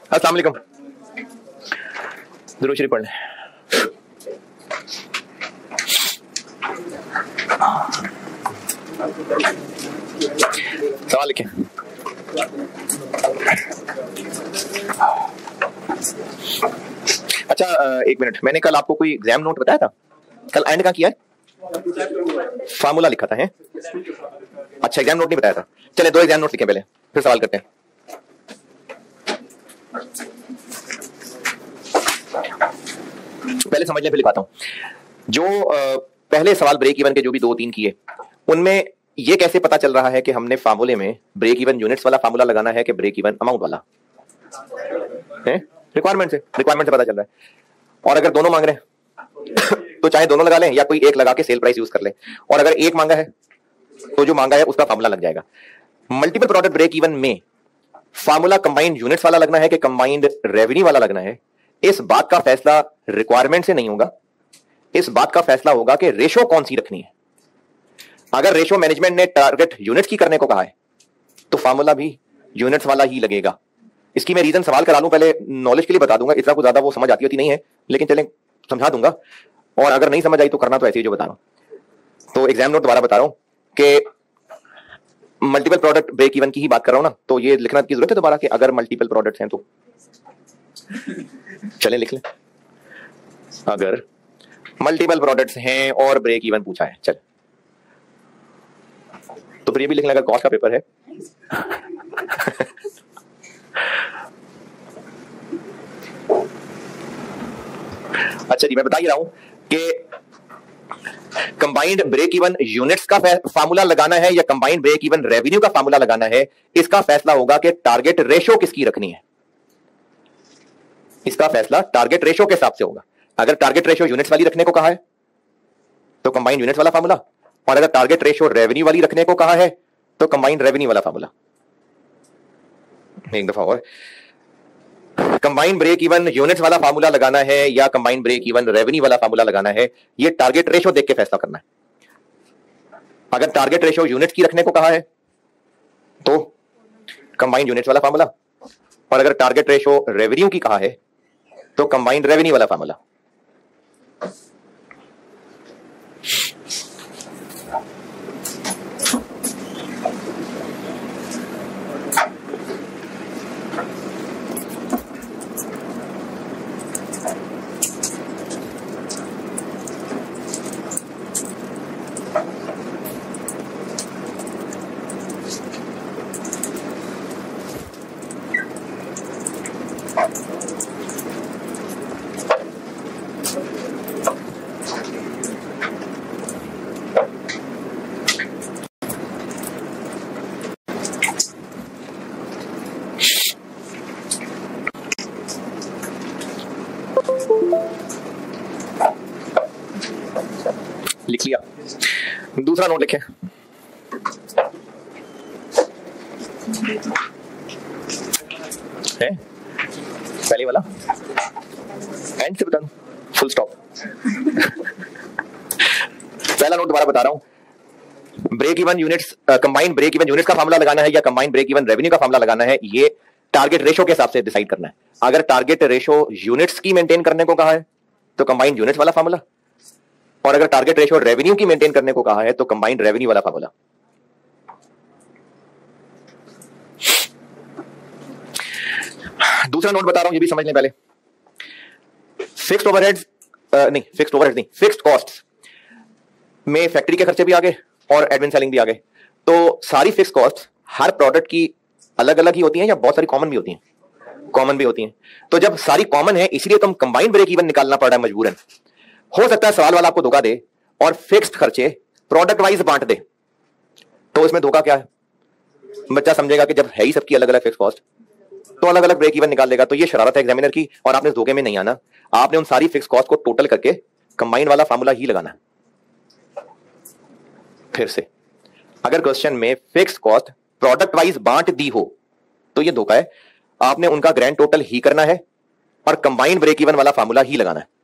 अस्सलाम वालेकुम। दुरूद शरीफ पढ़ लें। सवाल लिखें। अच्छा एक मिनट, मैंने कल आपको कोई एग्जाम नोट बताया था? कल एंड का किया है, फार्मूला लिखा था है? अच्छा एग्जाम नोट नहीं बताया था। चले दो एग्जाम नोट लिखें पहले, फिर सवाल करते हैं। पहले समझ लें फिर लिखाता हूं। जो पहले सवाल ब्रेक इवन के जो भी 2-3 किए, उनमें ये कैसे पता चल रहा है कि हमने फार्मूले में ब्रेक इवन यूनिट्स वाला फार्मूला लगाना है कि ब्रेक इवन अमाउंट वाला है? रिक्वायरमेंट से पता चल रहा है। और अगर दोनों मांग रहे हैं तो चाहे दोनों लगा लें या कोई एक लगा के सेल प्राइस यूज कर लें। और अगर एक मांगा है तो जो मांगा है उसका फार्मूला लग जाएगा। मल्टीपल प्रोडक्ट ब्रेक इवन में फार्मूला कंबाइंड यूनिट्स वाला लगना है कि कंबाइंड रेवेन्यू वाला लगना है, इस बात का फैसला रिक्वायरमेंट से नहीं होगा। इस बात का फैसला होगा कि रेशो कौन सी रखनी है। अगर रेशो मैनेजमेंट ने टारगेट यूनिट्स की करने को कहा है तो फार्मूला भी यूनिट्स वाला ही लगेगा। इसकी मैं रीजन सवाल करा लूं, पहले नॉलेज के लिए बता दूंगा, इतना कुछ ज्यादा वो समझ आती होती नहीं है, लेकिन चलें समझा दूंगा। और अगर नहीं समझ आई तो करना तो ऐसे ही जो बता रहा हूं। तो एग्जाम नोट दोबारा बता रहा हूं कि मल्टीपल प्रोडक्ट ब्रेक इवन की ही बात कर रहा हूं ना, तो ये लिखना की जरूरत है दोबारा कि अगर मल्टीपल प्रोडक्ट्स हैं तो चलें लिख लें। अगर मल्टीपल प्रोडक्ट्स हैं और ब्रेक इवन पूछा है, चल तो फिर ये भी लिख लें अगर कॉस्ट का पेपर है। अच्छा जी, मैं बता ही रहा हूं कि कंबाइंड ब्रेक इवन यूनिट्स का फार्मूला लगाना है या कंबाइंड ब्रेक इवन रेवेन्यू का फार्मूला लगाना है, इसका फैसला होगा कि टारगेट रेशो किसकी रखनी है। इसका फैसला टारगेट रेशो के हिसाब से होगा। अगर टारगेट रेशो यूनिट्स वाली रखने को कहा है तो कंबाइंड यूनिट्स वाला फार्मूला, और अगर टारगेट रेशो रेवेन्यू वाली रखने को कहा है तो कंबाइंड रेवेन्यू वाला फार्मूला। एक दफा और, कंबाइंड ब्रेक इवन यूनिट्स वाला फार्मूला लगाना है या कंबाइंड ब्रेक इवन रेवेन्यू वाला फार्मूला लगाना है, ये टारगेट रेशो देख के फैसला करना है। अगर टारगेट रेशो यूनिट्स की रखने को कहा है तो कंबाइंड यूनिट्स वाला फार्मूला, और अगर टारगेट रेशो रेवेन्यू की कहा है तो कंबाइंड रेवेन्यू वाला फार्मूला। लिख लिया। दूसरा नोट लिखें। है पहले वाला एंड से बता दूं, फुल स्टॉप। पहला नोट दोबारा बता रहा हूं, break even units, combined break even units का फार्मूला लगाना है या कंबाइंड ब्रेक इवन रेवेन्यू का फार्मूला लगाना है, ये टारगेट रेशो के हिसाब से डिसाइड करना है। अगर टारगेट रेशो यूनिट्स की मेंटेन करने को कहा है तो कंबाइंड यूनिट्स वाला फार्मूला, और अगर टारगेट रेशो रेवेन्यू की मेंटेन करने को कहा है तो कंबाइंड रेवेन्यू वाला फार्मूला। दूसरा नोट बता रहा हूं, ये भी समझ लें पहले। फिक्स्ड ओवरहेड्स नहीं, फिक्स्ड ओवरहेड्स नहीं, फिक्स्ड कॉस्ट्स में फैक्ट्री के खर्चे भी आ गए और एडमिन सेलिंग भी आ गए। तो सारी फिक्स्ड कॉस्ट हर प्रोडक्ट की अलग अलग ही होती हैं या बहुत सारी कॉमन भी होती हैं? कॉमन भी होती हैं। तो जब सारी कॉमन है इसलिए तुम कंबाइंड ब्रेक इवन निकालना पड़ रहा है मजबूरन। हो सकता है सवाल वाला आपको धोखा दे और फिक्स्ड खर्चे प्रोडक्ट वाइज बांट दे, तो इसमें धोखा क्या है? बच्चा समझेगा कि जब है ही सबकी अलग अलग फिक्स्ड कॉस्ट तो अलग अलग ब्रेक इवन निकाल लेगा। तो ये शरारत है एग्जामिनर की, और आपने इस धोखे में नहीं आना। आपने उन सारी फिक्स्ड कॉस्ट को टोटल करके कंबाइंड वाला फार्मूला ही लगाना है। फिर से, अगर क्वेश्चन में फिक्स्ड कॉस्ट प्रोडक्ट वाइज बांट दी हो तो ये धोखा है। आपने उनका ग्रैंड टोटल ही करना है और कंबाइंड ब्रेक इवन वाला फार्मूला ही लगाना है।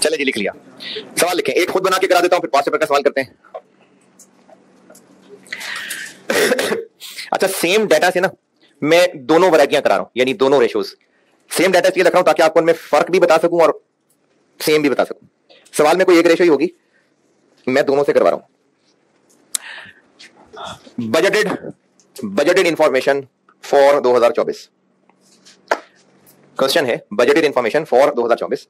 चले जी, लिख लिया। सवाल लिखें, एक खुद बना के करा देता हूं, फिर 5 पेपर का सवाल करते हैं। अच्छा, सेम डाटा से ना मैं दोनों वैरायटियां करा रहा हूं, यानी दोनों रेशियोज सेम डाटा इसलिए रख रहा हूं ताकि आपको उनमें फर्क भी बता सकूं और सेम भी बता सकूं। सवाल में कोई एक रेशियो ही होगी, मैं दोनों से करवा रहा हूं। Budgeted information for 2024। क्वेश्चन है बजटेड इंफॉर्मेशन फॉर 2024।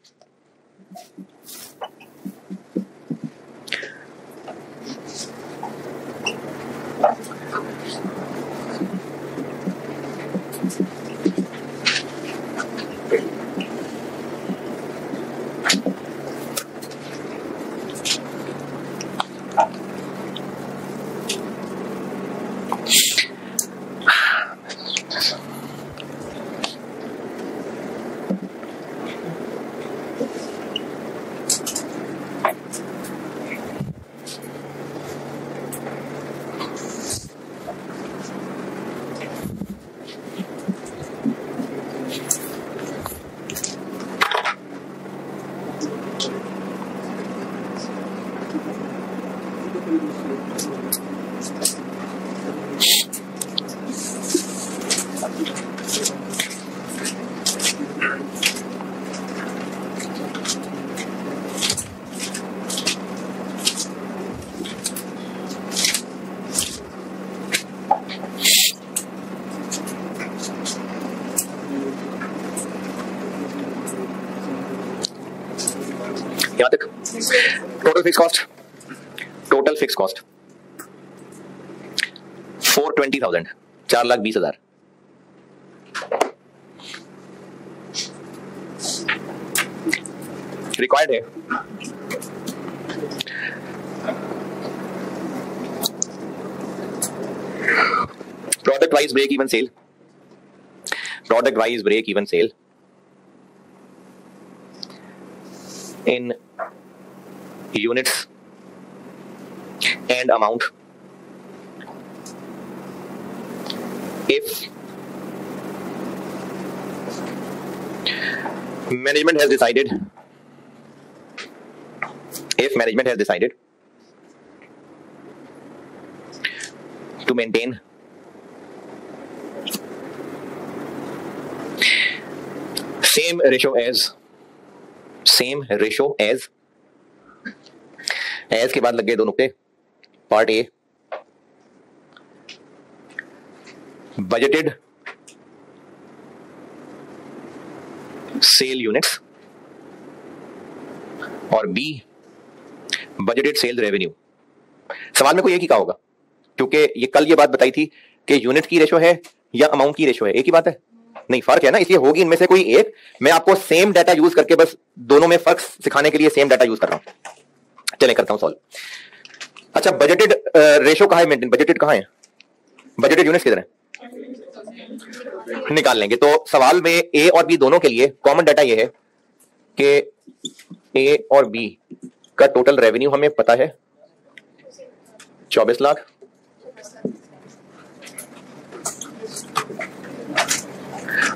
यहां तक टोटल फिक्स कॉस्ट 420,000, 4,20,000। रिक्वायर्ड है product wise break even sale in units and amount if management has decided to maintain same ratio as के बाद लग गए दो नुक्ते। Part A, budgeted sale units, और बी बजटेड सेल रेवेन्यू। सवाल में कोई एक ही कहा होगा, क्योंकि ये कल ये बात बताई थी कि यूनिट की रेशो है या अमाउंट की रेशो है, एक ही बात है, नहीं फर्क है ना, इसलिए होगी इनमें से कोई एक। मैं आपको सेम डाटा यूज करके बस दोनों में फर्क सिखाने के लिए सेम डाटा यूज कर रहा हूं। चलें करता हूं सॉल्व। अच्छा, बजटेड रेशो कहां है मेंटेन, बजटेड कहां है, बजटेड यूनिट्स किधर है, निकाल लेंगे। तो सवाल में ए और बी दोनों के लिए कॉमन डाटा ये है कि ए और बी का टोटल रेवेन्यू हमें पता है 24 लाख,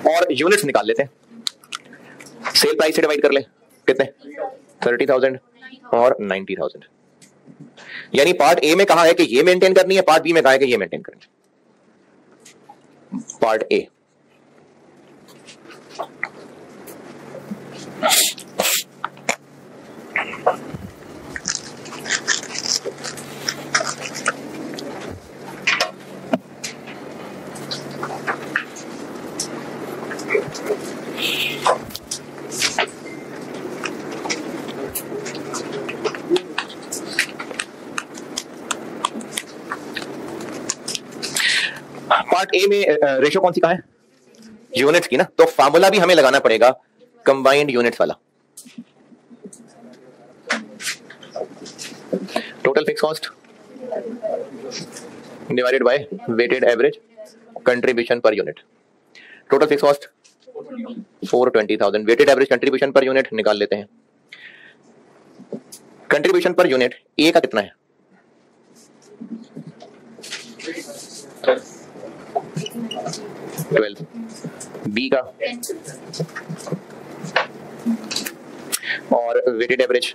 और यूनिट्स निकाल लेते हैं, सेल प्राइस से डिवाइड कर ले, कितने 30,000 और 90,000। यानी पार्ट ए में कहा है कि ये मेंटेन करनी है, पार्ट बी में कहा है कि ये मेंटेन करनी है। पार्ट ए, पार्ट ए में रेशो कौन सी कहा है, यूनिट्स की ना, तो फार्मूला भी हमें लगाना पड़ेगा कंबाइंड यूनिट्स वाला। Total fix cost divided by weighted average contribution per unit. Total fix cost 420,000, weighted average contribution per unit निकाल लेते हैं। कंट्रीब्यूशन पर यूनिट ए का कितना है, 12, बी का और वेटेड एवरेज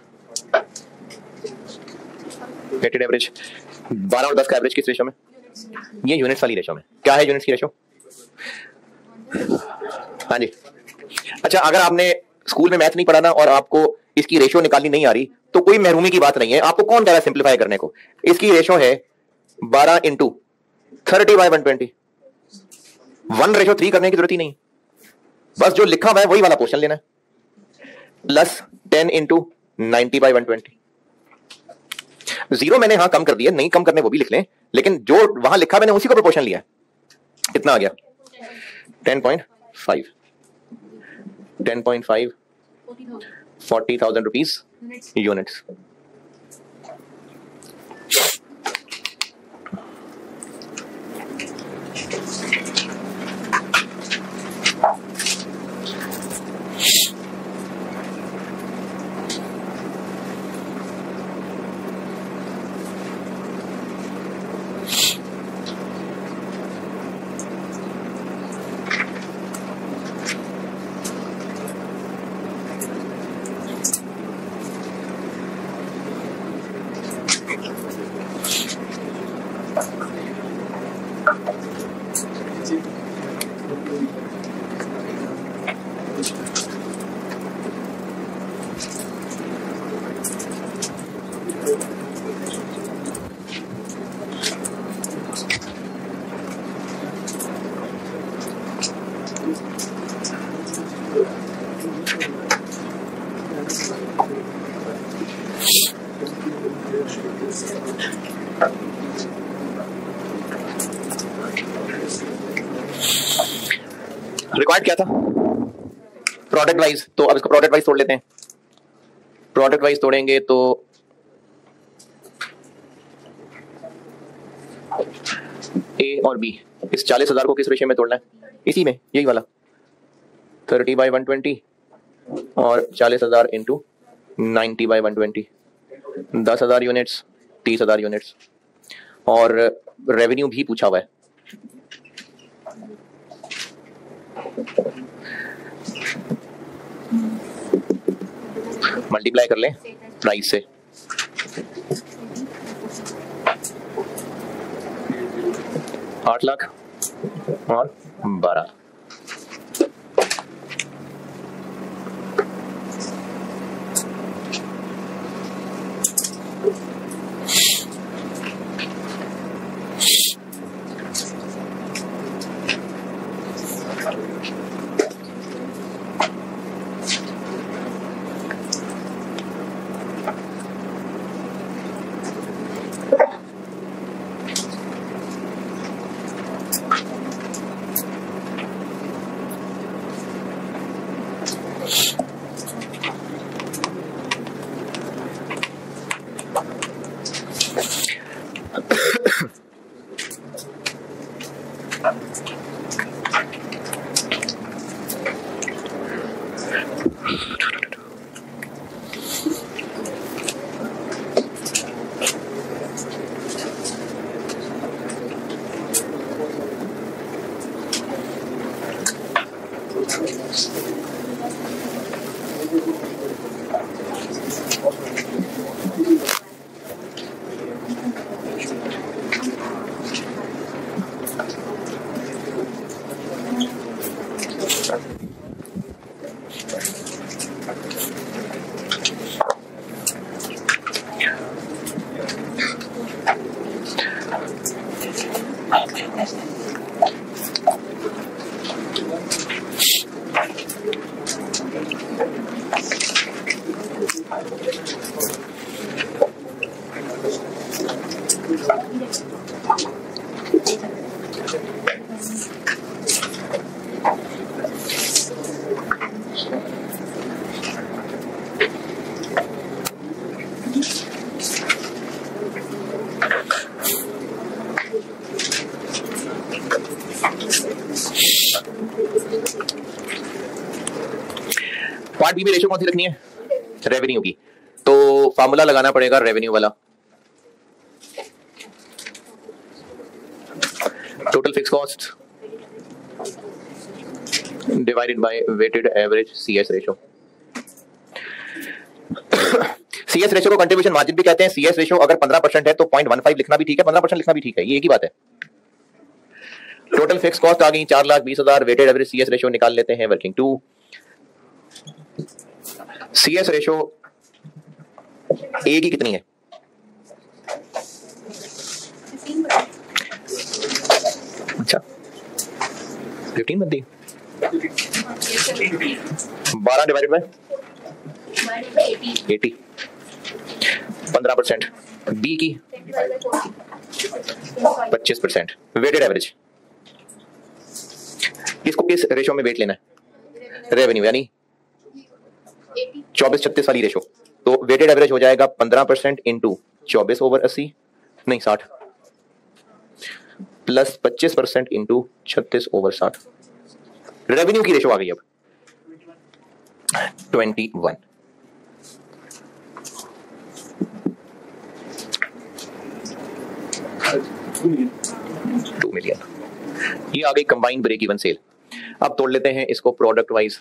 12 और 10 का एवरेज किस रेशो में? ये यूनिट्स वाली रेशो में। क्या है यूनिट्स की रेशो? हाँ जी। अच्छा, अगर आपने स्कूल में मैथ नहीं पढ़ा ना और आपको इसकी रेशो निकालनी नहीं आ रही तो कोई महरूमी की बात नहीं है। आपको कौन कह रहा है सिंप्लीफाई करने को? इसकी रेशो है 12 इंटू 30/120। 1:3 करने की जरूरत ही नहीं, बस जो लिखा हुआ है वही वाला पोर्शन लेना है, प्लस 10 इंटू 90/120। जीरो मैंने हाँ कम कर दिया, नहीं कम करने वो भी लिख लें, लेकिन जो वहां लिखा मैंने उसी को प्रोपोर्शन लिया। कितना आ गया? 10.5 40,000 रुपीज यूनिट्स। रिक्वायर्ड क्या था? Product wise. तो अब इसको प्रोडक्ट वाइज तोड़ लेते हैं। प्रोडक्ट वाइज तोड़ेंगे तो ए और बी, इस 40,000 को किस रेशियो में तोड़ना है? इसी में, यही वाला 30/120 और 40,000 इंटू 90/120। 10,000 units, 30,000 units. और रेवेन्यू भी पूछा हुआ है। मल्टीप्लाई कर लें प्राइस से। 8 लाख और 12। पार्ट बी में रेशियो कौन सी रखनी है? रेवेन्यू की। तो फॉर्मूला लगाना पड़ेगा रेवेन्यू वाला। Total fix cost divided by weighted average CS ratio. CS ratio को कंट्रीब्यूशन मार्जिन भी कहते हैं। CS रेशो अगर 15% है तो 0.15 लिखना भी ठीक है, 15% लिखना भी ठीक है, ये एक ही बात है। टोटल फिक्स कॉस्ट आ गई 4,20,000, वेटेड एवरेज CS रेशो निकाल लेते हैं वर्किंग 2। CS रेशो A की कितनी है? अच्छा 15 बनती है। 12 डिवाइडेड बाय 80, 15%। B की 25%। वेटेड एवरेज इसको किस रेशो में वेट लेना है? रेवेन्यू यानी 24-36 वाली रेशो। तो वेटेड एवरेज हो जाएगा 15% इंटू 24/80 नहीं 60 प्लस 25% इंटू 36/60। रेवेन्यू की रेशो आ गई अब 21। $2 मिलियन। ये आ गई कंबाइंड ब्रेक इवन सेल। अब तोड़ लेते हैं इसको प्रोडक्ट वाइज।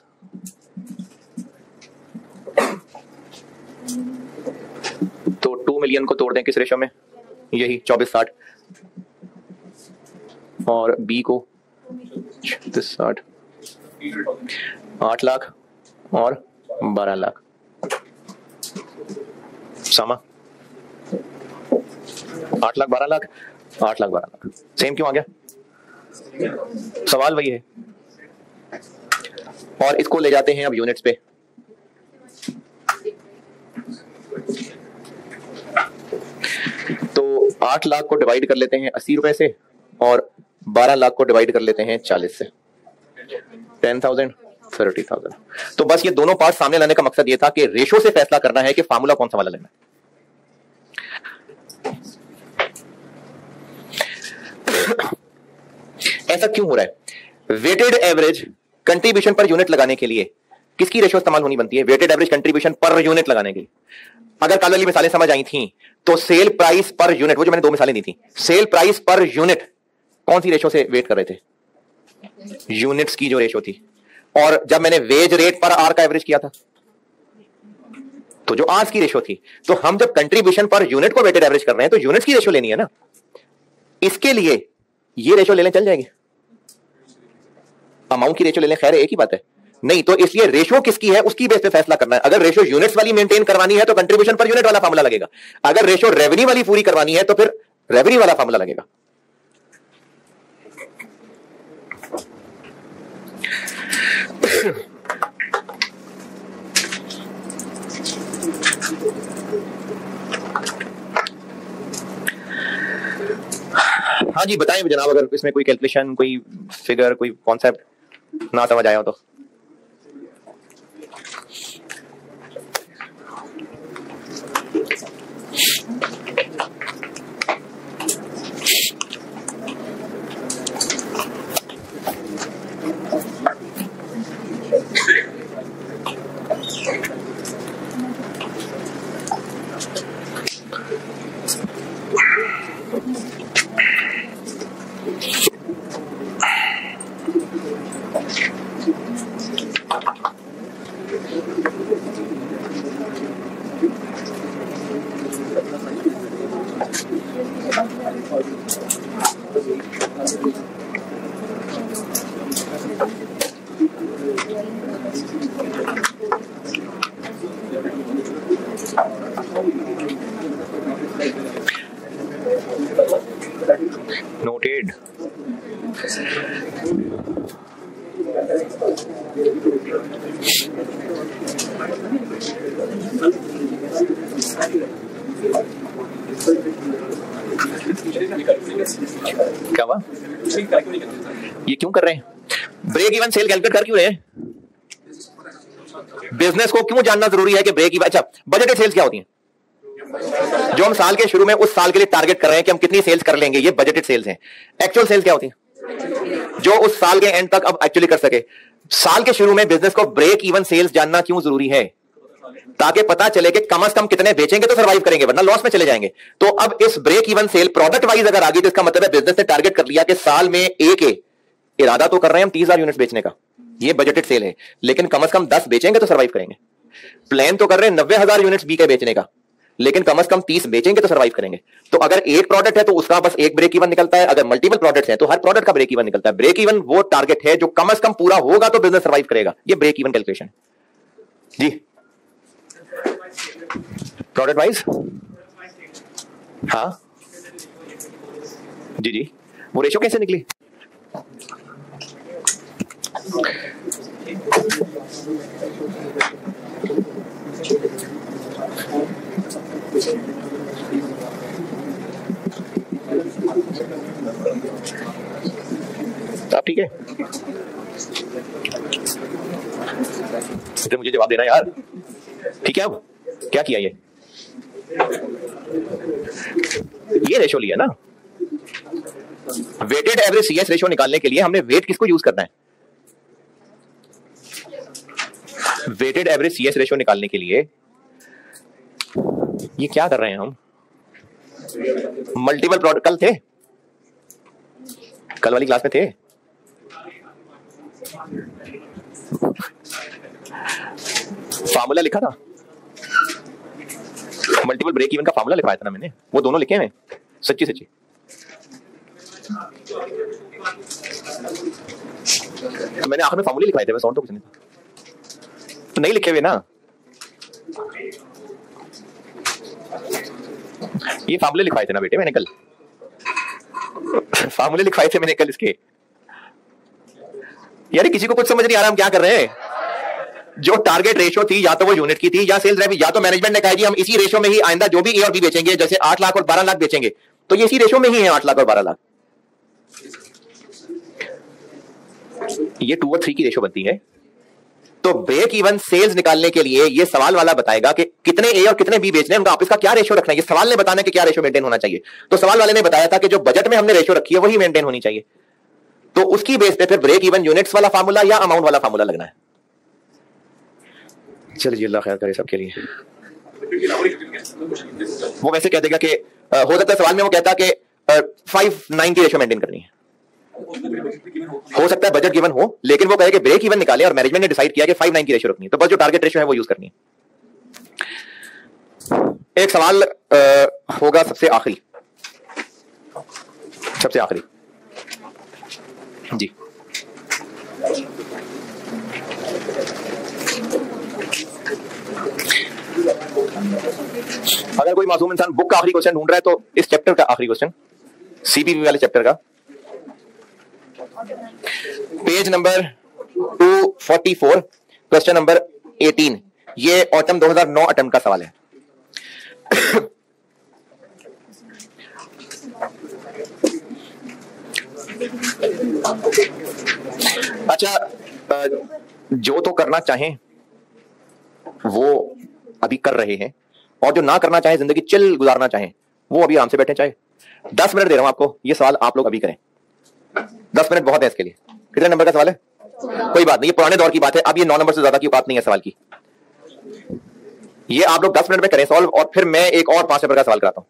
तो 2 मिलियन को तोड़ दें किस रेशो में? यही 24/60 और बी को 36/60, 8 लाख और 12 लाख सामा 8 लाख 12 लाख 8 लाख 12 लाख। सेम क्यों आ गया? सवाल वही है। और इसको ले जाते हैं अब यूनिट्स पे। तो 8 लाख को डिवाइड कर लेते हैं 80 रुपए से और 12 लाख को डिवाइड कर लेते हैं 40 से। 10,000 30,000। तो बस ये दोनों पार्ट सामने लाने का मकसद ये था कि रेशो से फैसला करना है कि फार्मूला कौन सा वाला लेना है। ऐसा क्यों हो रहा है? Weighted average contribution per unit लगाने के लिए किसकी रेशो इस्तेमाल होनी बनती है? Weighted average contribution per unit लगाने के लिए। अगर कल वाली मिसालें समझ आई थी तो सेल प्राइस पर यूनिट, वो जो मैंने 2 मिसालें दी थी, सेल प्राइस पर यूनिट कौन सी रेशो से वेट कर रहे थे? यूनिट्स की जो रेशो थी। और जब मैंने वेज रेट पर आर का एवरेज किया था तो जो आर्स की रेशो थी। तो हम जब कंट्रीब्यूशन पर यूनिट को वेटेड एवरेज कर रहे हैं तो यूनिट्स की रेशो लेनी है ना। इसके लिए ये रेशो ले लें, चल जाएगी। अमाउंट की रेशो ले लें, खैर एक ही बात है। नहीं तो इसलिए रेशो किसकी है उसकी बेस पे फैसला करना है। अगर रेशो यूनिट्स वाली मेंटेन करवानी है तो कंट्रीब्यूशन पर यूनिट वाला फार्मूला लगेगा। अगर रेशो रेवेन्यू वाली पूरी करवानी है तो फिर रेवेन्यू वाला फार्मूला लगेगा। हाँ जी बताएं जनाब, अगर इसमें कोई कैलकुलेशन, कोई फिगर, कोई कॉन्सेप्ट ना समझ आया हो तो। Noted. क्या हुआ? ये क्यों कर रहे हैं? ब्रेक इवन सेल कैलकुलेट कर क्यों रहे हैं? बिजनेस को क्यों जानना जरूरी है कि ब्रेक इवन। अच्छा, बजटेड सेल्स क्या होती हैं? जो हम साल के शुरू में उस साल के लिए टारगेट कर रहे हैं कि हम कितनी सेल्स कर लेंगे, ये बजटेड सेल्स हैं। एक्चुअल सेल्स क्या होती है? जो उस साल के एंड तक अब एक्चुअली कर सके। साल के शुरू में बिजनेस को ब्रेक इवन सेल्स जानना क्यों जरूरी है? ताकि पता चले कि कम से कम कितने बेचेंगे तो सर्वाइव करेंगे, वरना लॉस में चले जाएंगे। तो अब इस break even sale product wise अगर आगे तो इसका मतलब है बिजनेस ने टारगेट कर लिया कि साल में एक इरादा तो कर रहे हैं हम 30,000 यूनिट्स बेचने का। ये बजटेड सेल है, लेकिन कम से कम 10 बेचेंगे तो सर्वाइव करेंगे। प्लान तो कर रहे हैं 90,000 यूनिट्स बी के बेचने का, लेकिन कम से कम 30 बेचेंगे तो सर्वाइव करेंगे। तो अगर एक प्रोडक्ट है तो उसका बस एक ब्रेक इवन निकलता है, अगर मल्टीपल प्रोडक्ट्स हैं तो हर प्रोडक्ट का ब्रेक इवन निकलता है। ब्रेक इवन वो टारगेट है जो कम से कम पूरा होगा तो बिजनेस सर्वाइव करेगा। ये ब्रेक इवन कैलकुलेशन जी। प्रोडक्ट वाइज हाँ जी जी, वो रेशो कैसे निकली? आप ठीक है? तो मुझे जवाब देना यार, ठीक है? अब क्या किया ये रेशो लिया ना। वेटेड एवरेज सीएस रेशो निकालने के लिए हमने वेट किसको यूज करना है? वेटेड एवरेज सीएस रेशो निकालने के लिए ये क्या कर रहे हैं हम? मल्टीपल प्रोडक्ट कल थे, कल वाली क्लास में थे। फार्मूला लिखा था, मल्टीपल ब्रेक इवन का फार्मूला लिखवाया था ना मैंने, वो दोनों लिखे हैं सच्ची सच्ची। तो मैंने आखिर में फार्मूले लिखवाए थे, बस और तो कुछ नहीं था। तो नहीं लिखे हुए ना ये फार्मूले लिखवाए थे ना बेटे मैंने कल, फार्मूले लिखवाए थे मैंने कल इसके। यार किसी को कुछ समझ नहीं आ रहा हम क्या कर रहे हैं? जो टारगेट रेशो थी या तो वो यूनिट की थी या सेल्स रेवेन्यू, या तो मैनेजमेंट ने कहा जी हम इसी रेशो में ही आइंदा जो भी ए और बी बेचेंगे, जैसे 8 लाख और 12 लाख बेचेंगे, तो ये इसी रेशो में ही है 8 लाख और 12 लाख। ये 2 और 3 की रेशो बनती है। तो ब्रेक इवन सेल्स निकालने के लिए ये सवाल वाला बताएगा कि कितने ए और कितने बी बेचने हैं, उनका आपस का क्या रेशो रखना है। ये सवाल ने बताना कि क्या रेशो मेंटेन होना चाहिए। तो सवाल वाले ने बताया था कि जो बजट में हमने रेशो रखी है वही मेंटेन होनी चाहिए। तो उसकी बेस पे फिर ब्रेक इवन यूनिट्स वाला फार्मूला या अमाउंट वाला फार्मूला लगना है। चलिए अल्लाह खैर करे सबके लिए। वो वैसे कह देगा कि हो सकता है सवाल में वो कहता कि 5-9 की रेशो मेंटेन करनी है, हो सकता है बजट गिवन हो, लेकिन वो कहे कि ब्रेक इवन निकाले और मैनेजमेंट ने डिसाइड किया कि 5-9 की रेशो रखनी है, तो बस जो टारगेट रेशो है वो यूज करनी है। एक सवाल होगा सबसे आखिरी जी। अगर कोई मासूम इंसान बुक का आखिरी क्वेश्चन ढूंढ रहा है तो इस चैप्टर का आखिरी क्वेश्चन, सीपीपी वाले चैप्टर का, पेज नंबर 244, क्वेश्चन नंबर 18। ये ऑटम 2009 अटेम्प्ट का सवाल है। अच्छा, जो तो करना चाहें वो अभी कर रहे हैं, और जो ना करना चाहें, जिंदगी चिल गुजारना चाहें, वो अभी आराम से बैठे। चाहे 10 मिनट दे रहा हूं आपको, ये सवाल आप लोग अभी करें। 10 मिनट बहुत है इसके लिए। कितने नंबर का सवाल है? कोई बात नहीं, ये पुराने दौर की बात है, अब ये 9 नंबर से ज्यादा की बात नहीं है सवाल की। ये आप लोग 10 मिनट में करें सॉल्व, और फिर मैं एक और 5 नंबर का सवाल कराता हूं।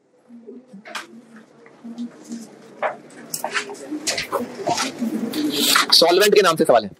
सॉल्वेंट के नाम से सवाल है।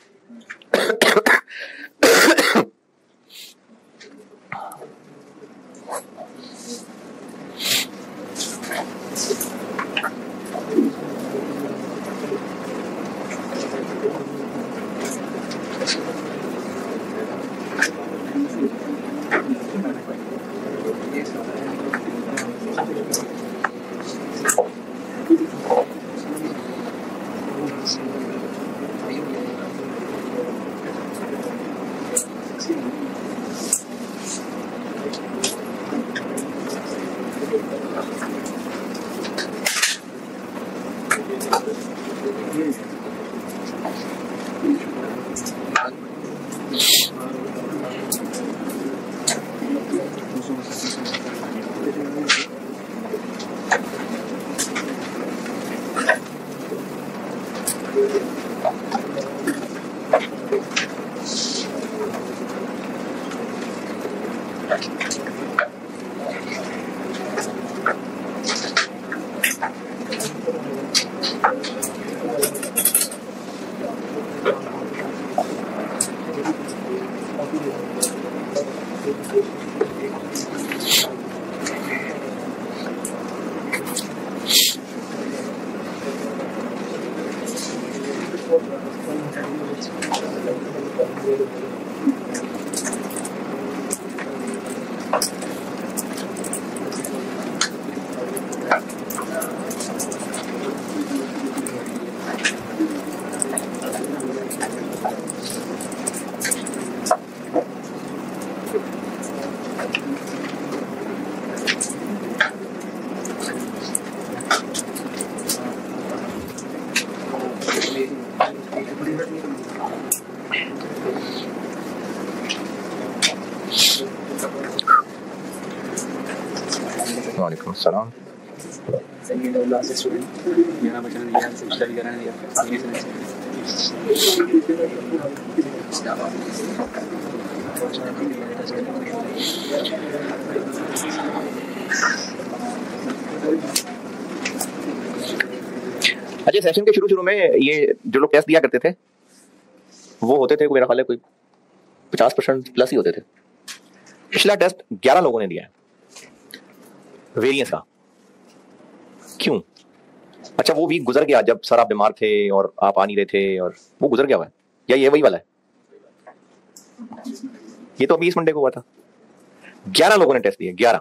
वालेकुम सलाम। अच्छा, सेशन के शुरू में ये जो लोग टेस्ट दिया करते थे वो होते थे मेरा ख्याल है कोई 50% प्लस ही होते थे। पिछला टेस्ट 11 लोगों ने दिया है वेरिएंस का। क्यों? अच्छा, वो वीक गुजर गया जब सर आप बीमार थे और आप आ नहीं रहे थे, और वो गुजर गया हुआ है, या ये वही वाला है? ये तो 20 मंडे को हुआ था। 11 लोगों ने टेस्ट दिए, 11।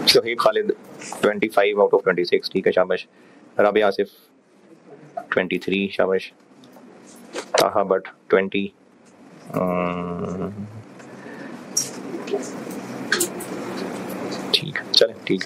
शहीद खालिद 25 आउट ऑफ 26, ठीक है, शाबाश। राबिया आसिफ 23, शाबाश। ताहा बट 20, ठीक, चले ठीक।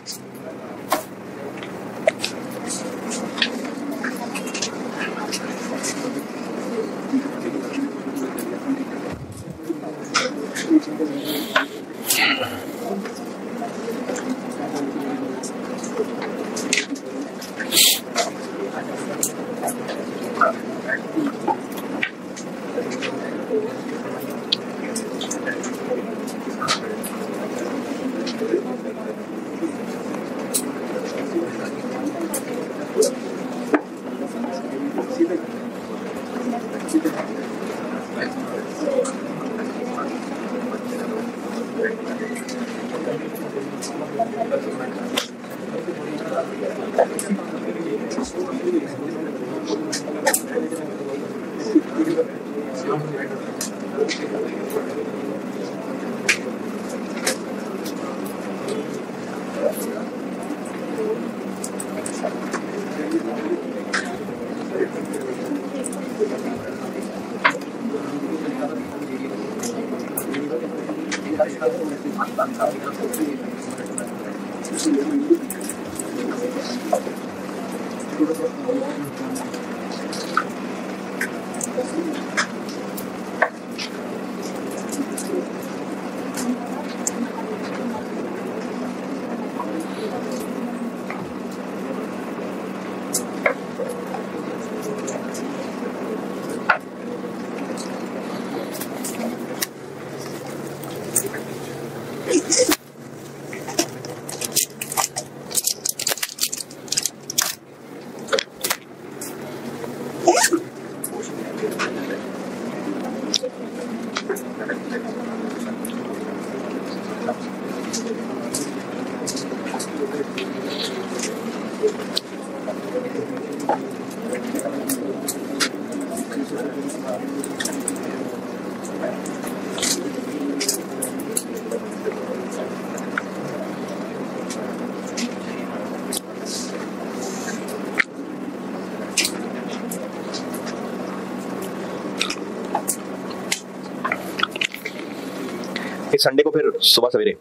इस संडे को फिर सुबह सवेरे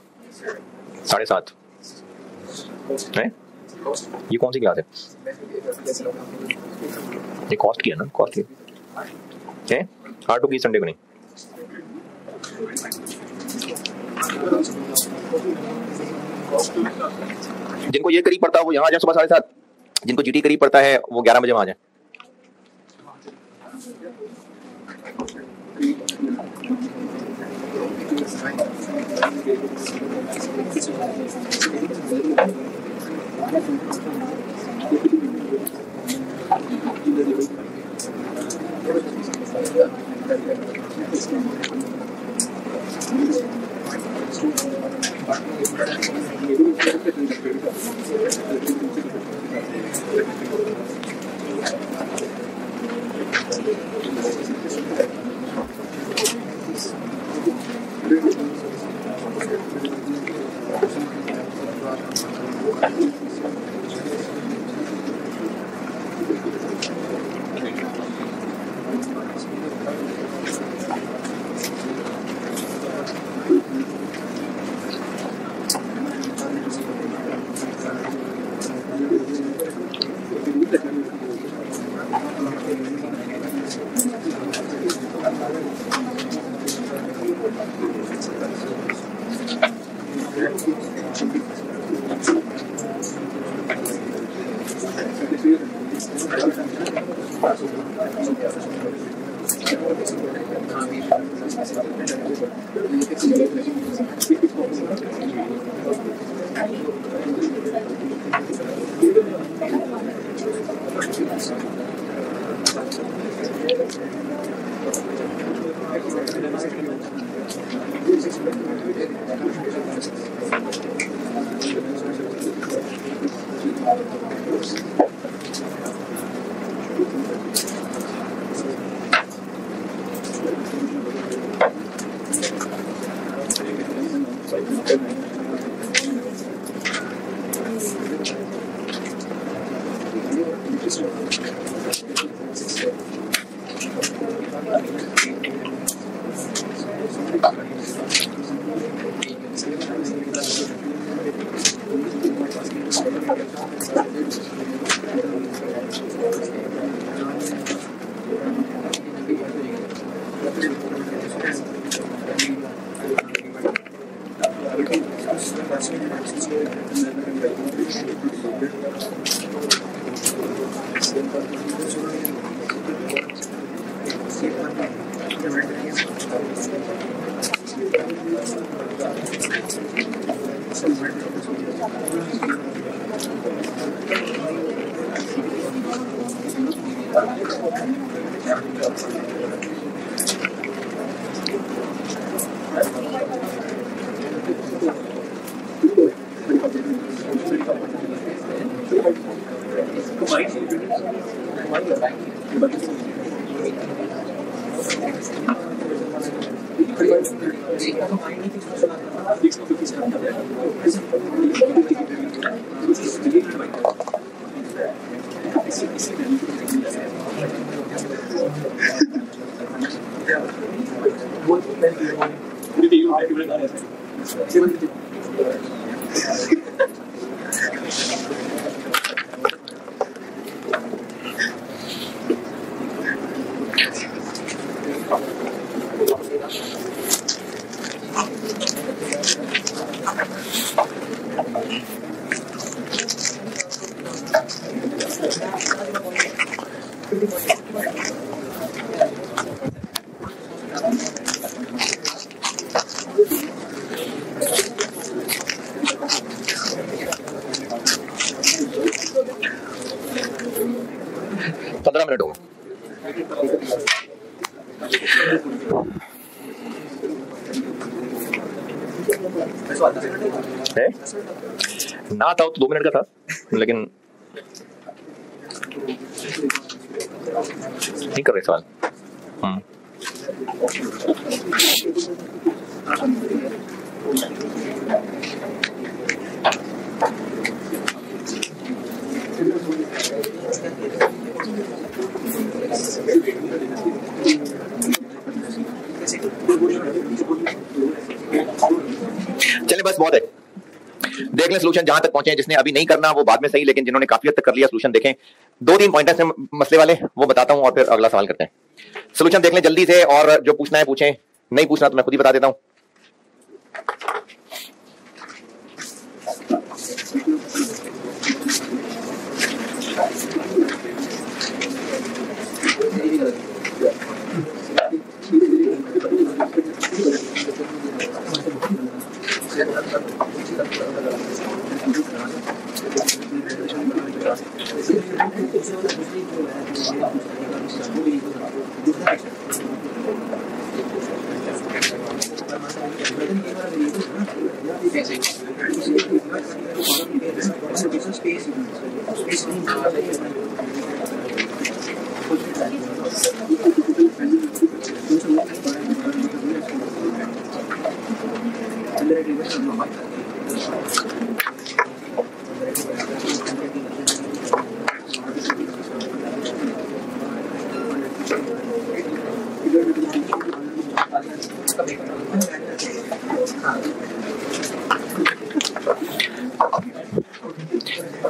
7:30 है। ये कौन सी क्लास है? ये कॉस्ट की है ना? कॉस्ट की है। R2 की संडे को नहीं। जिनको ये करीब पड़ता है वो यहाँ आ जाए सुबह 7:30। जिनको GT करीब पड़ता है वो 11 बजे वहां आ जाए। है ना था तो 2 मिनट का था, लेकिन नहीं कर रहे सवाल। चलिए बस बहुत है, देख लें सोल्यूशन जहां तक पहुंचे हैं। जिसने अभी नहीं करना वो बाद में सही, लेकिन जिन्होंने काफी हद तक कर लिया सोल्यूशन देखें। 2-3 पॉइंटर्स हैं मसले वाले, वो बताता हूं और फिर अगला सवाल करते हैं। सोल्यूशन देख लें जल्दी से, और जो पूछना है पूछें, नहीं पूछना तो मैं खुद ही बता देता हूं।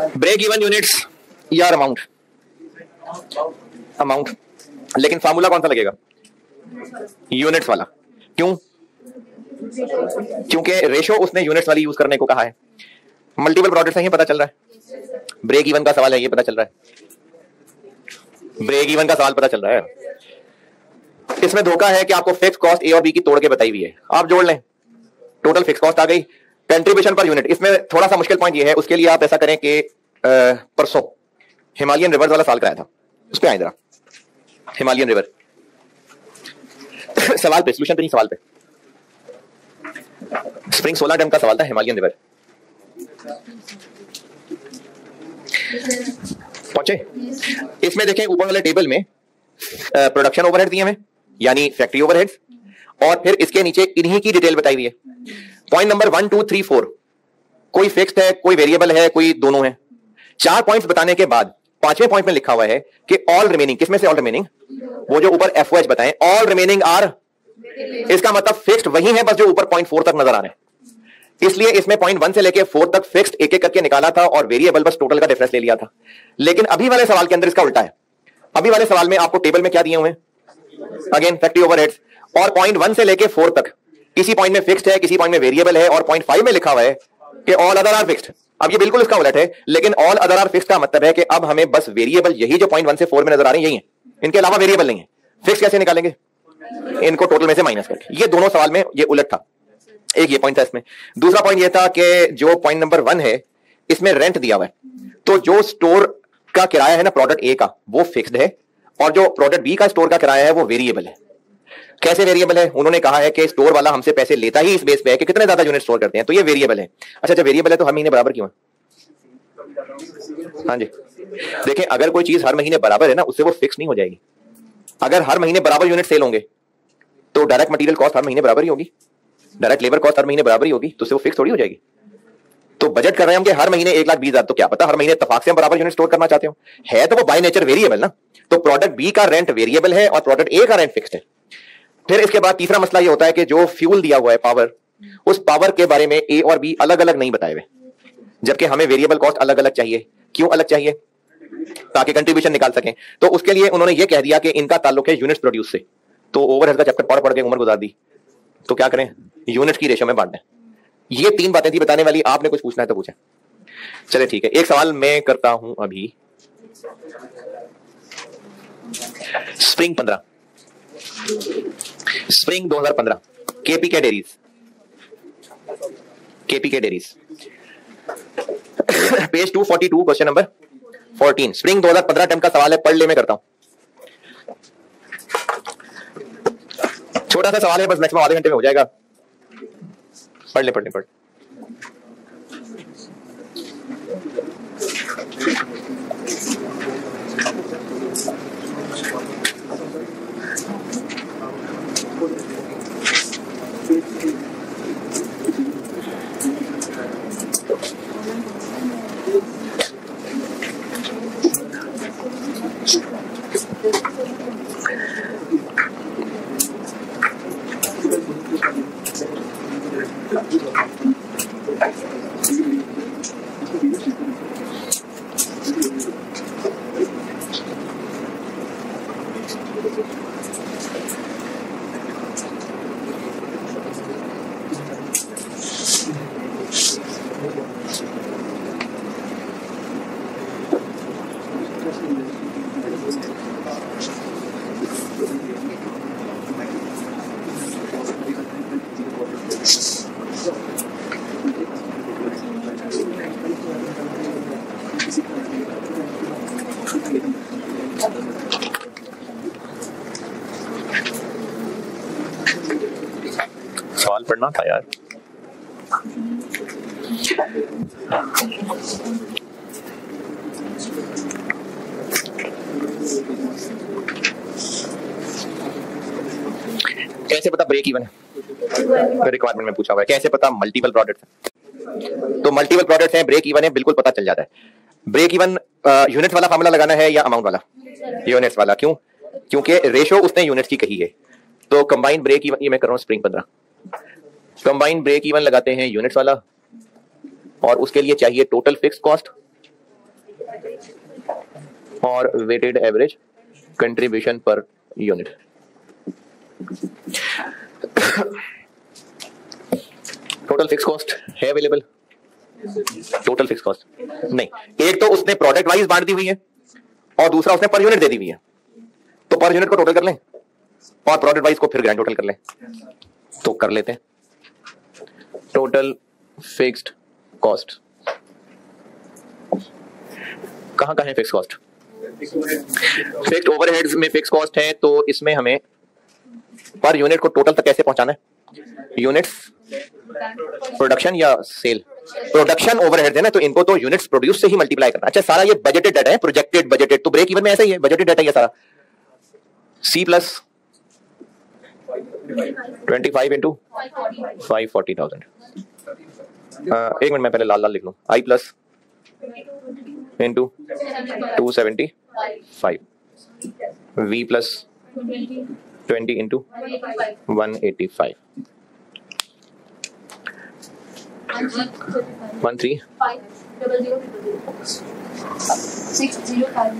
ब्रेक इवन यूनिट्स या अमाउंट, अमाउंट, लेकिन फार्मूला कौन सा लगेगा? यूनिट्स वाला। क्यों? क्योंकि रेशो उसने यूनिट्स वाली यूज करने को कहा है। मल्टीपल प्रोडक्ट से ही पता चल रहा है। ब्रेक इवन का सवाल है, ये पता चल रहा है, ब्रेक इवन का सवाल पता चल रहा है। इसमें धोखा है कि आपको फिक्स कॉस्ट ए और बी की तोड़ के बताई हुई है, आप जोड़ लें, टोटल फिक्स कॉस्ट आ गई, कंट्रीब्यूशन पर यूनिट। इसमें थोड़ा सा मुश्किल पॉइंट ये है, उसके लिए आप ऐसा करें कि परसों हिमालयन रिवर वाला सवाल कराया था, उस पर आए जरा, हिमालयन रिवर सवाल पे, सोल्यूशन पे नहीं, सवाल पे। स्प्रिंग 16 डैम का सवाल था, हिमालयन रिवर। पहुंचे? इसमें देखें ऊपर वाले टेबल में प्रोडक्शन ओवरहेड दिए हुए, यानी फैक्ट्री ओवरहेड्स, और फिर इसके नीचे इन्हीं की डिटेल बताई हुई है। पॉइंट नंबर 1 2 3 4, कोई फिक्स्ड है, कोई वेरिएबल है, कोई दोनों है। 4 पॉइंट्स बताने के बाद 5वें पॉइंट में लिखा हुआ है कि ऑल रिमेनिंग, किसमें से ऑल रिमेनिंग? वो जो ऊपर एफओएच बताएं, ऑल रिमेनिंग आर, इसका मतलब फिक्स्ड वही है बस जो ऊपर पॉइंट 4 तक नजर आ रहे हैं। इसलिए इसमें पॉइंट 1 से लेके 4 तक फिक्स्ड एक एक करके निकाला था और वेरिएबल बस टोटल का डिफरेंस ले लिया था। लेकिन अभी वाले सवाल के अंदर इसका उल्टा है। अभी वाले सवाल में आपको टेबल में क्या दिए हुए हैं? अगेन फैक्ट्री ओवरहेड्स, और पॉइंट 1 से लेके 4 तक किसी पॉइंट में फिक्स्ड है, किसी पॉइंट में वेरिएबल है, और पॉइंट 5 में लिखा हुआ है कि ऑल अदर आर फिक्स्ड। अब ये बिल्कुल इसका उलट है, लेकिन ऑल अदर आर फिक्स्ड का मतलब है कि अब हमें बस वेरिएबल यही जो पॉइंट 1 से 4 में नजर आ रही है यही है, इनके अलावा वेरिएबल नहीं है। फिक्स कैसे निकालेंगे? इनको टोटल में से माइनस करके। ये दोनों सवाल में ये उलट था। एक ये पॉइंट था इसमें। दूसरा पॉइंट ये था कि जो पॉइंट नंबर 1 है इसमें रेंट दिया हुआ है, तो जो स्टोर का किराया है ना प्रोडक्ट ए का, वो फिक्स्ड है, और जो प्रोडक्ट बी का स्टोर का किराया है वो वेरिएबल है। कैसे वेरिएबल है? उन्होंने कहा है कि स्टोर वाला हमसे पैसे लेता ही इस बेस पे है कि कितने ज्यादा यूनिट स्टोर करते हैं, तो ये वेरिएबल है। अच्छा, जब वेरिएबल है तो हर महीने बराबर क्यों है? हाँ जी, देखें, अगर कोई चीज हर महीने बराबर है ना, उससे वो फिक्स नहीं हो जाएगी। अगर हर महीने बराबर यूनिट सेल होंगे तो डायरेक्ट मटेरियल कॉस्ट हर महीने बराबर ही होगी, डायरेक्ट लेबर कॉस्ट हर महीने बराबर ही होगी, तो उससे वो फिक्स थोड़ी हो जाएगी। तो बजट कर रहे हैं हम कि हर महीने 1,20,000, तो क्या पता हर महीने इत्तेफाक से हम बराबर यूनिट स्टोर करना चाहते हो, है तो वो बाय नेचर वेरिएबल ना। तो प्रोडक्ट बी का रेंट वेरिएबल है और प्रोडक्ट ए का रेंट फिक्स्ड है। फिर इसके बाद तीसरा मसला ये होता है कि जो फ्यूल दिया हुआ है पावर, उस पावर के बारे में ए और बी अलग अलग नहीं बताए हुए, जबकि हमें वेरिएबल कॉस्ट अलग अलग चाहिए। क्यों अलग चाहिए? ताकि कंट्रीब्यूशन निकाल सकें। तो उसके लिए उन्होंने ये कह दिया कि इनका ताल्लुक है यूनिट्स प्रोड्यूस से। तो ओवरहेड का चैप्टर पढ़ पढ़ के उम्र गुजार दी, तो क्या करें, यूनिट्स की रेशो में बांट दें। ये 3 बातें थी बताने वाली। आपने कुछ पूछना है तो पूछें। चले ठीक है, एक सवाल मैं करता हूं अभी। Spring 15, spring 2015, KPK dairies, KPK dairies, page 242, question number 14। Spring 2015 term का सवाल है, पढ़ ले, मैं करता हूं। छोटा सा सवाल है, बस मैक्सिमम आधे घंटे में हो जाएगा। पढ़ ले, पढ़ ले, पढ़। सवाल पढ़ना था यार। कैसे पता ब्रेक इवन है? रिक्वायरमेंट में पूछा हुआ है। कैसे पता मल्टीपल प्रोडक्ट्स है? तो मल्टीपल प्रोडक्ट्स हैं, ब्रेक इवन है, बिल्कुल पता चल जाता है। ब्रेक इवन यूनिट वाला फार्मूला लगाना है या अमाउंट वाला? यूनिट्स वाला। क्यों? क्योंकि रेशो उसने यूनिट्स की कही है। तो कंबाइंड ब्रेक इवन, ये मैं कर रहा हूं स्प्रिंग 15, कंबाइंड ब्रेक इवन लगाते हैं यूनिट्स वाला, और उसके लिए चाहिए टोटल फिक्स कॉस्ट और weighted average contribution per unit. Total fix cost है अवेलेबल? टोटल फिक्स कॉस्ट नहीं, एक तो उसने प्रोडक्ट वाइज बांट दी हुई है और दूसरा उसने पर यूनिट दे दी हुई है। तो पर यूनिट को टोटल कर लें और प्रोडक्ट वाइज को फिर ग्रैंड टोटल कर लें, तो कर लेते हैं। टोटल फिक्स्ड कॉस्ट कहां कहां है फिक्स कॉस्ट? फिक्स्ड ओवरहेड्स में फिक्स कॉस्ट है, तो इसमें हमें पर यूनिट को टोटल तक कैसे पहुंचाना है? यूनिट्स प्रोडक्शन या सेल? प्रोडक्शन ओवरहेड्स है ना, तो इनको तो यूनिट्स प्रोड्यूस से ही मल्टीप्लाई करना। अच्छा, सारा ये बजटेड डाटा है, प्रोजेक्टेड बजटेड, तो ब्रेक इवन में ऐसा ही है, बजटेड डाटा ये सारा। C plus 25 into 540,000। एक मिनट, मैं पहले लाल लाल लिख लूं। I plus into 275, V plus 20 into 185,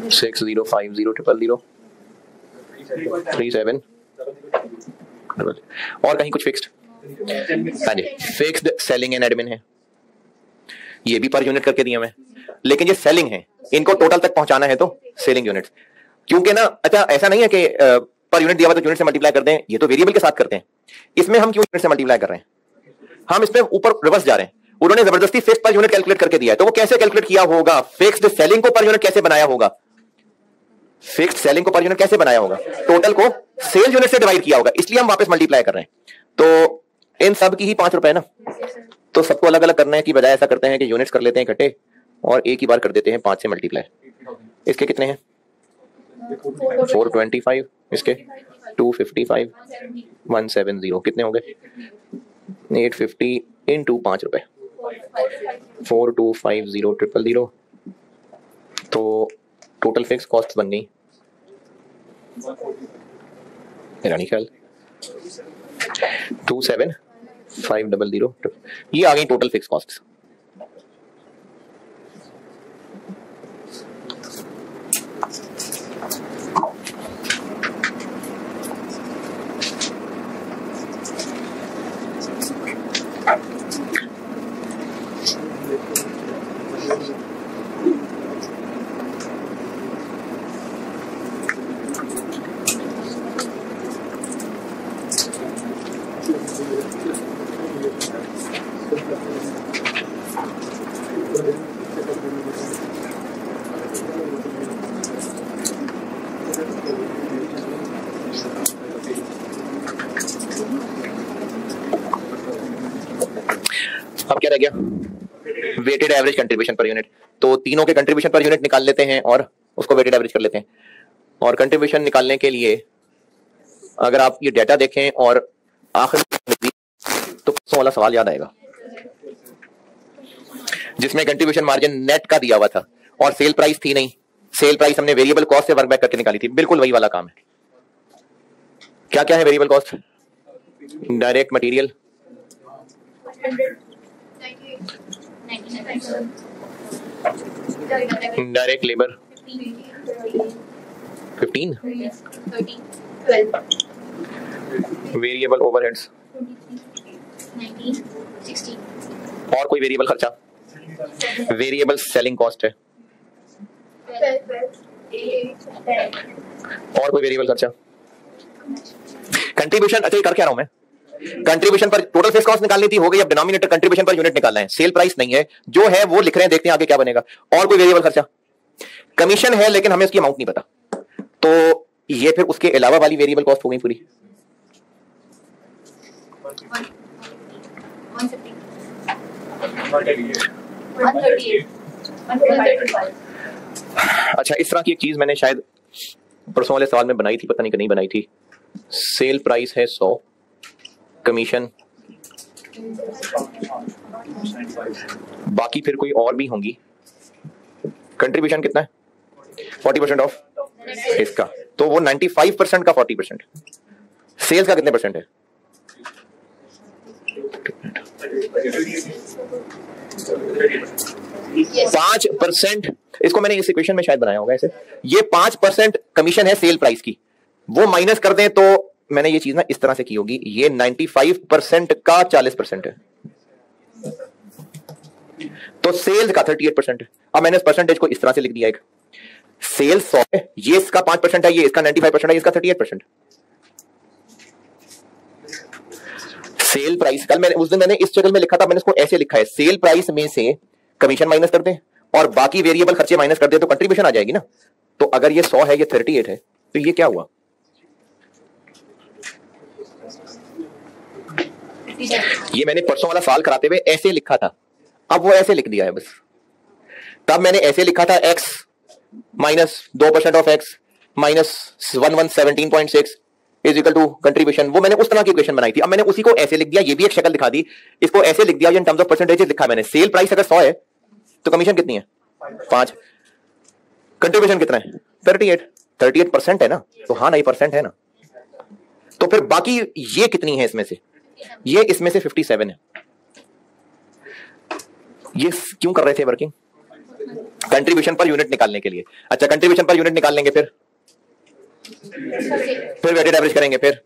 60500000 37। और कहीं कुछ फिक्स्ड? हाँ जी, फिक्स्ड सेलिंग एंड एडमिन है, ये भी पर यूनिट करके दिए हमें, लेकिन ये सेलिंग है, इनको टोटल तक पहुंचाना है तो सेलिंग यूनिट। क्योंकि ना, अच्छा ऐसा नहीं है कि पर यूनिट दिया हुआ तो यूनिट से मल्टीप्लाई कर दें, ये तो वेरिएबल के साथ करते हैं। इसमें हम क्यों यूनिट से मल्टीप्लाई कर रहे हैं? हम इसमें ऊपर रिवर्स जा रहे हैं। उन्होंने जबरदस्ती फिक्स्ड पर यूनिट कैलकुलेट करके दिया है, तो वो कैसे कैलकुलेट किया होगा? फिक्स्ड सेलिंग को पर यूनिट कैसे बनाया होगा? फिक्स्ड सेलिंग को पर यूनिट कैसे बनाया होगा? टोटल को सेल यूनिट से डिवाइड किया होगा, इसलिए हम वापस मल्टीप्लाई कर रहे हैं। तो इन सब की ही 5 रुपए ना, तो सबको अलग अलग करने की बजाय ऐसा करते हैं कि यूनिट्स कर लेते हैं इकट्ठे और एक ही बार कर देते हैं 5 से मल्टीप्लाई। इसके कितने हैं? 425, इसके 255, 170, कितने हो गए? 850 इंटू 5 रुपए, 4250000। तो टोटल फिक्स कॉस्ट बन गई मेरा नहीं ख्याल 27500, ये आ गई टोटल फिक्स कॉस्ट। अब क्या रह गया? Weighted average contribution per unit. तो तीनों के कंट्रीब्यूशन पर यूनिट निकाल लेते हैं और उसको वेटेड एवरेज कर लेते हैं। और कंट्रीब्यूशन निकालने के लिए अगर आप ये डाटा देखें और आखिर तो परसों वाला सवाल याद आएगा जिसमें कंट्रीब्यूशन मार्जिन नेट का दिया हुआ था और सेल प्राइस थी नहीं। सेल प्राइस हमने वेरिएबल कॉस्ट से वर्क बैक करके निकाली थी, बिल्कुल वही वाला काम है। क्या क्या है variable cost? Direct material, direct labour 15, variable overheads, और कोई वेरिएबल खर्चा? वेरिएबल सेलिंग कॉस्ट है, और कोई वेरिएबल खर्चा? कंट्रीब्यूशन, अच्छा ये कर क्या रहा हूं मैं? कंट्रीब्यूशन पर टोटल फिक्स कॉस्ट निकालनी थी, हो गई। अब डिनोमिनेटर कंट्रीब्यूशन पर यूनिट निकालना है। सेल प्राइस नहीं है, जो है वो लिख रहे हैं, देखते हैं आगे क्या बनेगा। और कोई वेरिएबल खर्चा? कमीशन है लेकिन हमें उसकी अमाउंट नहीं पता, तो ये फिर उसके अलावा वाली वेरिएबल कॉस्ट हो गई पूरी। अच्छा, इस तरह की एक चीज मैंने शायद परसों वाले सवाल में बनाई थी, पता नहीं कि नहीं बनाई थी। सेल प्राइस है 100, कमीशन बाकी फिर कोई और भी होंगी। कंट्रीब्यूशन कितना है? 40% ऑफ इसका, तो वो 95% का 40%। सेल्स का कितने परसेंट है? 5%, इसको मैंने इस इक्वेशन में शायद बनाया होगा ऐसे, ये 5% कमीशन है सेल प्राइस की, वो माइनस कर दें तो मैंने ये चीज ना इस तरह से की होगी, ये 95% का 40% है, तो सेल्स का 38% है। अब मैंने इस परसेंटेज को इस तरह से लिख दिया, एक सेल्स 100 है, ये इसका 5% है, ये इसका 95% है, इसका 38%। सेल प्राइस, कल मैंने उस दिन मैंने इस शक्ल में लिखा था, मैंने इसको ऐसे लिखा है, सेल प्राइस में से कमीशन माइनस कर दें और बाकी वेरिएबल खर्चे माइनस कर दें तो कंट्रीब्यूशन आ जाएगी ना। तो अगर ये 100 है, ये 38 है, तो ये क्या हुआ, ये मैंने परसों वाला सवाल कराते हुए ऐसे लिखा था, अब वो ऐसे लिख दिया है बस। तब मैंने ऐसे लिखा था x minus 2% of x minus 1117.6 is equal to contribution, वो मैंने उस तरह की इक्वेशन बनाई थी। अब मैंने उसी को ऐसे लिख दिया, ये भी एक शक्ल दिखा दी, इसको ऐसे लिख दिया, इन टर्म्स ऑफ परसेंटेजेस लिखा मैंने। सेल प्राइस अगर 100 है तो कमीशन कितनी है 5, कंट्रीब्यूशन कितना है 38% है ना, तो हाँ नहीं परसेंट है ना। तो फिर बाकी ये कितनी है इसमें से, ये इसमें से 57 है। ये क्यों कर रहे थे वर्किंग, कंट्रीब्यूशन पर यूनिट निकालने के लिए। अच्छा कंट्रीब्यूशन पर यूनिट निकाल लेंगे, फिर वेटेड एवरेज करेंगे, फिर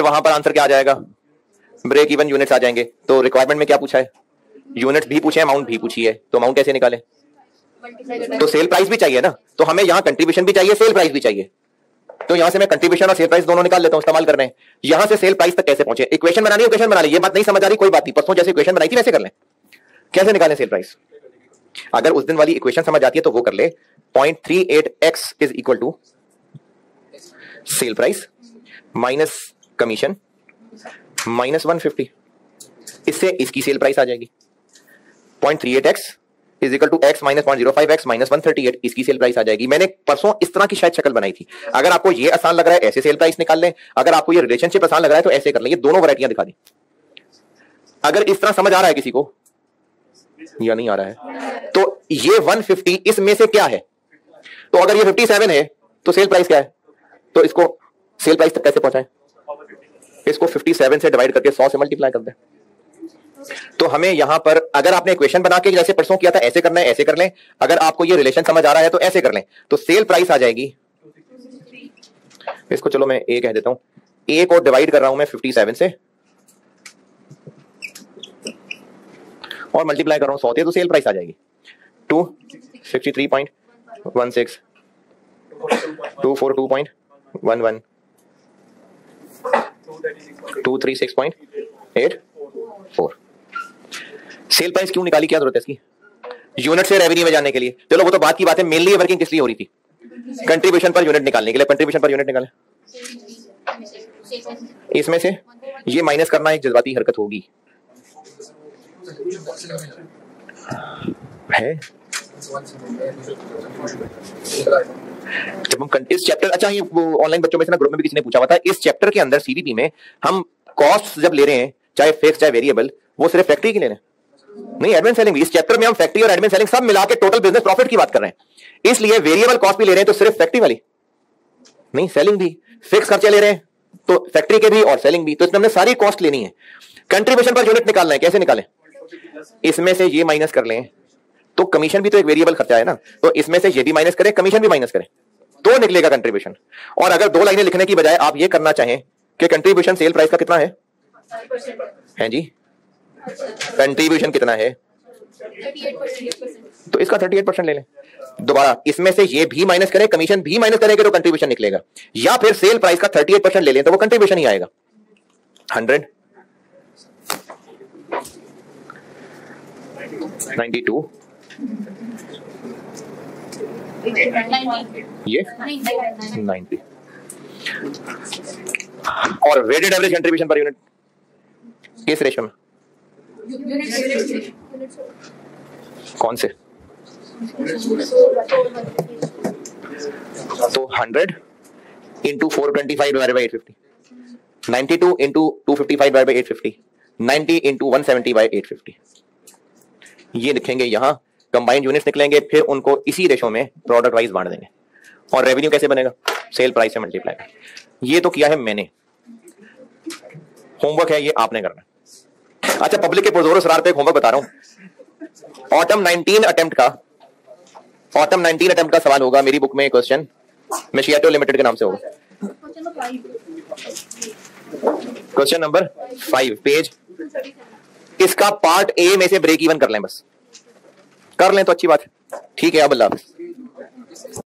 वहां पर आंसर क्या आ जाएगा, ब्रेक इवन यूनिट्स आ जाएंगे। तो रिक्वायरमेंट में क्या पूछा है, यूनिट्स भी पूछे, अमाउंट भी पूछी है, तो अमाउंट कैसे निकाले, तो सेल प्राइस भी चाहिए ना, तो हमें यहां कंट्रीब्यूशन भी चाहिए, सेल प्राइस भी चाहिए, तो यहां से मैं कंट्रीब्यूशन और सेल प्राइस दोनों निकाल लेता हूं, इस्तेमाल कर रहे हैं। यहां से सेल प्राइस तक कैसे पहुंचे, इक्वेशन बनानी है, इक्वेशन बना ली, ये बात नहीं समझ आ रही कोई बात नहीं, परसों जैसे इक्वेशन बनाई थी वैसे कर लें। कैसे निकालें सेल प्राइस, अगर उस दिन वाली इक्वेशन समझ आती है तो वो कर ले। 0.38x is equal to sale price minus commission minus 150, इससे इसकी सेल प्राइस आ जाएगी। 0.38x is equal to x minus 0.05x minus 138, इसकी सेल प्राइस आ जाएगी। मैंने परसों इस तरह की शायद शक्ल बनाई थी। अगर आपको ये आसान लग रहा है ऐसे सेल प्राइस निकाल लें, अगर आपको ये रिलेशनशिप आसान लग रहा है तो ऐसे कर लें। ये दोनों वैरायटियां दिखा दी। अगर इस तरह समझ आ रहा है किसी को या नहीं आ रहा है, तो ये 150 इसमें से क्या है, तो अगर ये 57 है तो सेल प्राइस क्या है, तो इसको सेल प्राइस तक कैसे पहुंचाएं, इसको 57 से डिवाइड करके 100 से मल्टीप्लाई कर दें। तो हमें यहां पर अगर आपने इक्वेशन बना के जैसे परसों किया था ऐसे करना है, ऐसे कर लें। अगर आपको ये रिलेशन समझ आ रहा है तो ऐसे कर लें, तो सेल प्राइस आ जाएगी, इसको चलो मैं ए कह देता हूं, ए को डिवाइड कर रहा हूं मैं 57 से और मल्टीप्लाई कर रहा हूं 100 से, तो सेल प्राइस आ जाएगी 263.16 242.11 236.84। सेल प्राइस क्यों निकाली, क्या जरूरत है इसकी, यूनिट से रेवेन्यू में जाने के लिए। चलो वो तो बात की बात है, मेनली वर्किंग किस लिए हो रही थी, कंट्रीब्यूशन पर यूनिट निकालने के लिए। कंट्रीब्यूशन पर यूनिट निकाले, इसमें से ये माइनस करना एक जज्बाती हरकत होगी है। जब हम इस चैप्टर, अच्छा ये वो ऑनलाइन बच्चों में से ना ग्रुप में भी किसी ने पूछा हुआ था, इस चैप्टर के अंदर सीवीपी में हम कॉस्ट जब ले रहे हैं, चाहे फिक्स चाहे वेरिएबल, वो सिर्फ फैक्ट्री की ले रहे हैं, नहीं एडमिन सेलिंग भी। इस चैप्टर में हम फैक्ट्री और एडमिन सेलिंग सब मिला के टोटल बिजनेस प्रॉफिट की बात कर रहे हैं, इसलिए वेरिएबल कॉस्ट भी ले रहे हैं तो सिर्फ फैक्ट्री वाली नहीं, सेलिंग भी, फिक्स खर्चे ले रहे हैं तो फैक्ट्री के भी और सेलिंग भी, तो इसमें हमने सारी कॉस्ट लेनी है। कंट्रीब्यूशन पर यूनिट निकालना है, कैसे निकालें, इसमें से ये माइनस कर लें, तो कमीशन भी तो एक वेरिएबल खर्चा है ना, तो इसमें से ये भी माइनस करें, कमीशन भी माइनस करें, तो निकलेगा कंट्रीब्यूशन। और अगर दो लाइनें लिखने की बजाय आप ये करना चाहें कि कंट्रीब्यूशन सेल प्राइस का कितना है जी, कंट्रीब्यूशन कितना है, तो इसका 38% ले लें। दोबारा इसमें से ये भी माइनस करें, कमीशन भी माइनस करेंगे तो कंट्रीब्यूशन निकलेगा, या फिर सेल प्राइस का 38% ले लें तो वो कंट्रीब्यूशन ही आएगा। 100 92 ये 90 और weighted average contribution per unit किस रेशियो में, कौन से, तो 100 into 425 divided by 850, 92 into 255 divided by 850, 90 into 170 by 850, ये लिखेंगे यहां। कंबाइंड यूनिट्स निकलेंगे, फिर उनको इसी रेशो में प्रोडक्ट वाइज बांट देंगे। और रेवेन्यू कैसे बनेगा, सेल प्राइस से मल्टीप्लाई। ये तो किया है मैंने, होमवर्क है ये आपने करना। अच्छा पब्लिक के पुरजोर सरार पे एक होमवर्क बता रहा हूं, ऑटम 19 अटेम्प्ट का सवाल होगा मेरी बुक में क्वेश्चन, मेशियाटो लिमिटेड के नाम से होगा। क्वेश्चन नंबर 5 पेज, इसका पार्ट ए में से ब्रेक इवन कर लें, बस कर लें तो अच्छी बात है। ठीक है, अब अल्लाह हाफिज़।